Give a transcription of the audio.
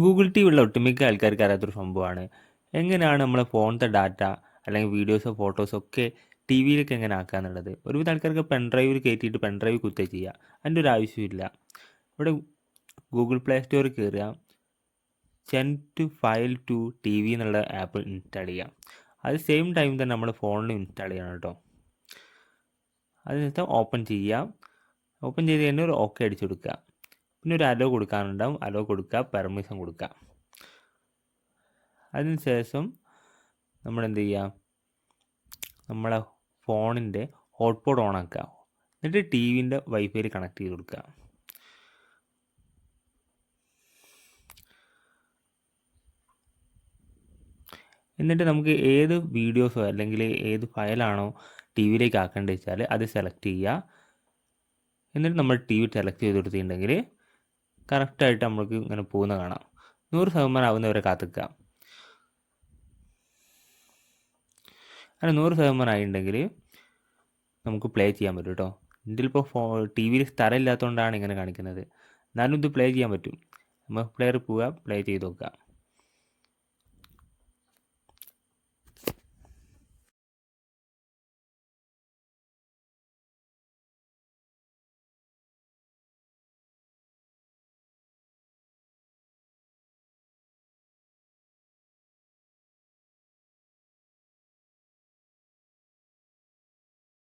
Google T V ഉള്ള ഒട്ടുമിക്ക ആൾക്കാർക്ക് അറിയാത്തൊരു സംഭവമാണ് എങ്ങനെയാണ് നമ്മളെ ഫോണിലത്തെ ഡാറ്റ അല്ലെങ്കിൽ വീഡിയോസോ ഫോട്ടോസോ ഒക്കെ ടി വിയിലേക്ക് എങ്ങനെ ആക്കുക എന്നുള്ളത്. ഒരുവിധ ആൾക്കാർക്ക് പെൻഡ്രൈവിൽ കയറ്റിയിട്ട് പെൻഡ്രൈവ് കുത്തുക ചെയ്യുക. അതിൻ്റെ ഒരു ആവശ്യമില്ല. ഇവിടെ ഗൂഗിൾ പ്ലേ സ്റ്റോറിൽ കയറുക, send to file to T V എന്നുള്ള ആപ്പ് ഇൻസ്റ്റാൾ ചെയ്യുക. അത് സെയിം ടൈം തന്നെ നമ്മൾ ഫോണിൽ ഇൻസ്റ്റാൾ ചെയ്യണം കേട്ടോ. അതിനകത്ത് ഓപ്പൺ ചെയ്യുക. ഓപ്പൺ ചെയ്ത് കഴിഞ്ഞാൽ ഒരു ഓക്കെ അടിച്ചു കൊടുക്കുക. പിന്നെ ഒരു അലോ കൊടുക്കാനുണ്ടാവും. അലോ കൊടുക്കുക, പെർമിഷൻ കൊടുക്കുക. അതിനുശേഷം നമ്മൾ എന്ത് ചെയ്യുക, നമ്മളെ ഫോണിൻ്റെ ഹോട്ട്സ്പോട്ട് ഓൺ ആക്കുക. എന്നിട്ട് ടി വിൻ്റെ വൈഫൈയിൽ കണക്ട് ചെയ്ത് കൊടുക്കുക. എന്നിട്ട് നമുക്ക് ഏത് വീഡിയോസോ അല്ലെങ്കിൽ ഏത് ഫയലാണോ ടി വിയിലേക്ക് ആക്കേണ്ടത് വെച്ചാൽ അത് സെലക്ട് ചെയ്യുക. എന്നിട്ട് നമ്മൾ ടി വി സെലക്ട് ചെയ്ത് കൊടുത്തിട്ടുണ്ടെങ്കിൽ കറക്റ്റായിട്ട് നമുക്ക് ഇങ്ങനെ പോകുന്ന കാണാം. 100% ആവുന്നവരെ കാത്തിക്കുക. അങ്ങനെ 100% ആയിട്ടുണ്ടെങ്കിൽ നമുക്ക് പ്ലേ ചെയ്യാൻ പറ്റും കേട്ടോ. ഇതിലിപ്പോൾ ടി വിയിൽ സ്ഥലം ഇല്ലാത്തതുകൊണ്ടാണ് ഇങ്ങനെ കാണിക്കുന്നത്. എന്നാലും ഇത് പ്ലേ ചെയ്യാൻ പറ്റും. നമ്മൾ പ്ലെയർ പോവുക, പ്ലേ ചെയ്ത് നോക്കുക.